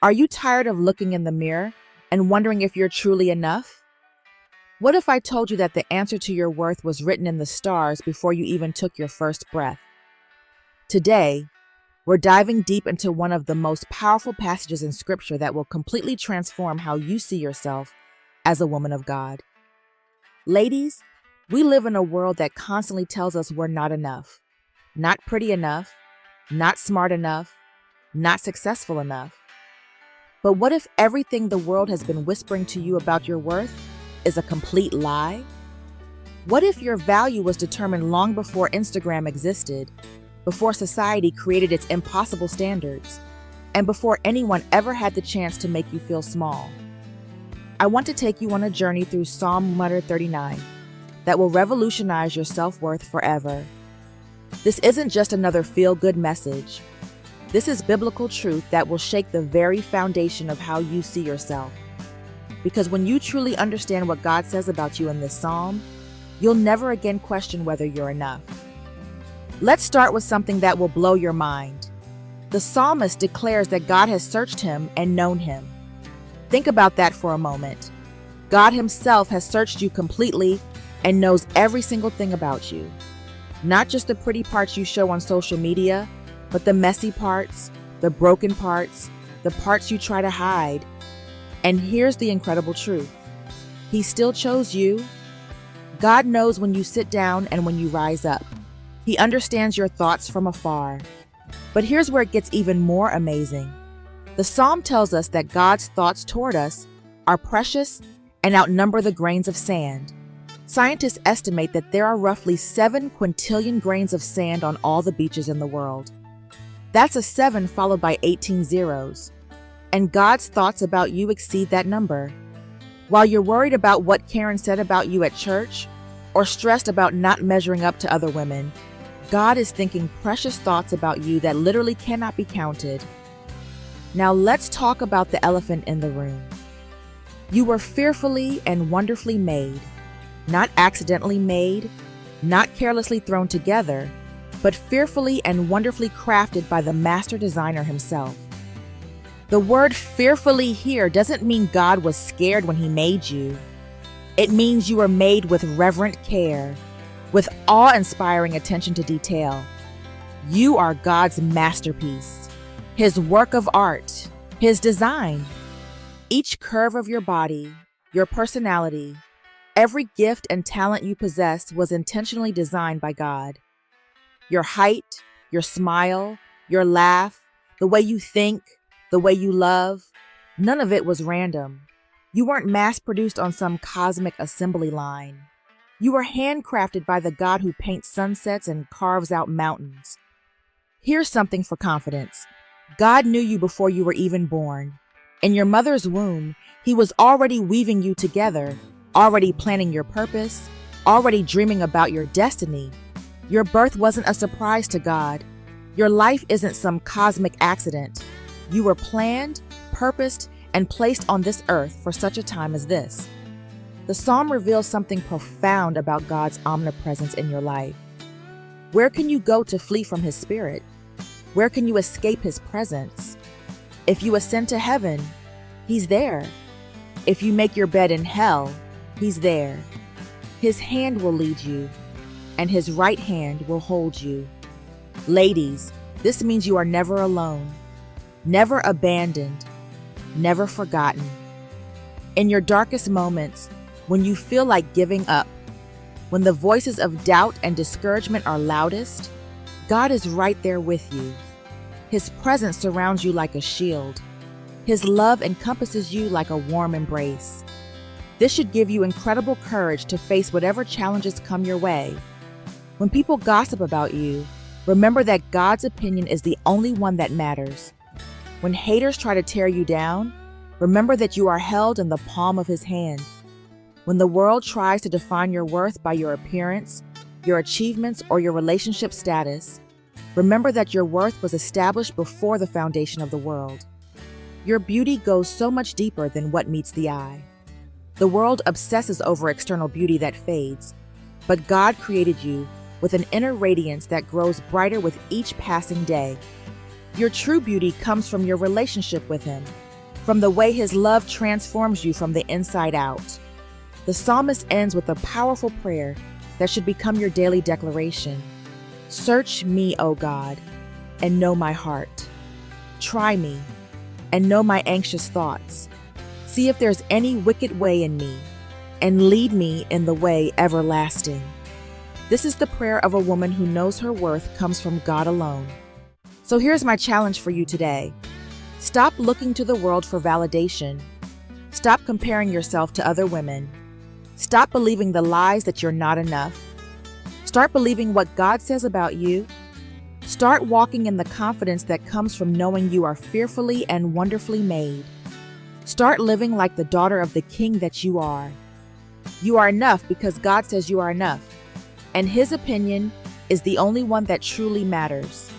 Are you tired of looking in the mirror and wondering if you're truly enough? What if I told you that the answer to your worth was written in the stars before you even took your first breath? Today, we're diving deep into one of the most powerful passages in Scripture that will completely transform how you see yourself as a woman of God. Ladies, we live in a world that constantly tells us we're not enough, not pretty enough, not smart enough, not successful enough. But what if everything the world has been whispering to you about your worth is a complete lie? What if your value was determined long before Instagram existed, before society created its impossible standards, and before anyone ever had the chance to make you feel small? I want to take you on a journey through Psalm 139 that will revolutionize your self-worth forever. This isn't just another feel-good message. This is biblical truth that will shake the very foundation of how you see yourself. Because when you truly understand what God says about you in this psalm, you'll never again question whether you're enough. Let's start with something that will blow your mind. The psalmist declares that God has searched him and known him. Think about that for a moment. God himself has searched you completely and knows every single thing about you. Not just the pretty parts you show on social media, but the messy parts, the broken parts, the parts you try to hide. And here's the incredible truth. He still chose you. God knows when you sit down and when you rise up. He understands your thoughts from afar. But here's where it gets even more amazing. The psalm tells us that God's thoughts toward us are precious and outnumber the grains of sand. Scientists estimate that there are roughly 7 quintillion grains of sand on all the beaches in the world. That's a 7 followed by 18 zeros. And God's thoughts about you exceed that number. While you're worried about what Karen said about you at church, or stressed about not measuring up to other women, God is thinking precious thoughts about you that literally cannot be counted. Now let's talk about the elephant in the room. You were fearfully and wonderfully made, not accidentally made, not carelessly thrown together, but fearfully and wonderfully crafted by the master designer himself. The word fearfully here doesn't mean God was scared when he made you. It means you were made with reverent care, with awe-inspiring attention to detail. You are God's masterpiece, his work of art, his design. Each curve of your body, your personality, every gift and talent you possess was intentionally designed by God. Your height, your smile, your laugh, the way you think, the way you love, none of it was random. You weren't mass-produced on some cosmic assembly line. You were handcrafted by the God who paints sunsets and carves out mountains. Here's something for confidence. God knew you before you were even born. In your mother's womb, he was already weaving you together, already planning your purpose, already dreaming about your destiny. Your birth wasn't a surprise to God. Your life isn't some cosmic accident. You were planned, purposed, and placed on this earth for such a time as this. The psalm reveals something profound about God's omnipresence in your life. Where can you go to flee from his spirit? Where can you escape his presence? If you ascend to heaven, he's there. If you make your bed in hell, he's there. His hand will lead you, and his right hand will hold you. Ladies, this means you are never alone, never abandoned, never forgotten. In your darkest moments, when you feel like giving up, when the voices of doubt and discouragement are loudest, God is right there with you. His presence surrounds you like a shield. His love encompasses you like a warm embrace. This should give you incredible courage to face whatever challenges come your way. When people gossip about you, remember that God's opinion is the only one that matters. When haters try to tear you down, remember that you are held in the palm of his hand. When the world tries to define your worth by your appearance, your achievements, or your relationship status, remember that your worth was established before the foundation of the world. Your beauty goes so much deeper than what meets the eye. The world obsesses over external beauty that fades, but God created you with an inner radiance that grows brighter with each passing day. Your true beauty comes from your relationship with him, from the way His love transforms you from the inside out. The psalmist ends with a powerful prayer that should become your daily declaration. Search me, O God, and know my heart. Try me and know my anxious thoughts. See if there's any wicked way in me, and lead me in the way everlasting. This is the prayer of a woman who knows her worth comes from God alone. So here's my challenge for you today. Stop looking to the world for validation. Stop comparing yourself to other women. Stop believing the lies that you're not enough. Start believing what God says about you. Start walking in the confidence that comes from knowing you are fearfully and wonderfully made. Start living like the daughter of the King that you are. You are enough because God says you are enough, and His opinion is the only one that truly matters.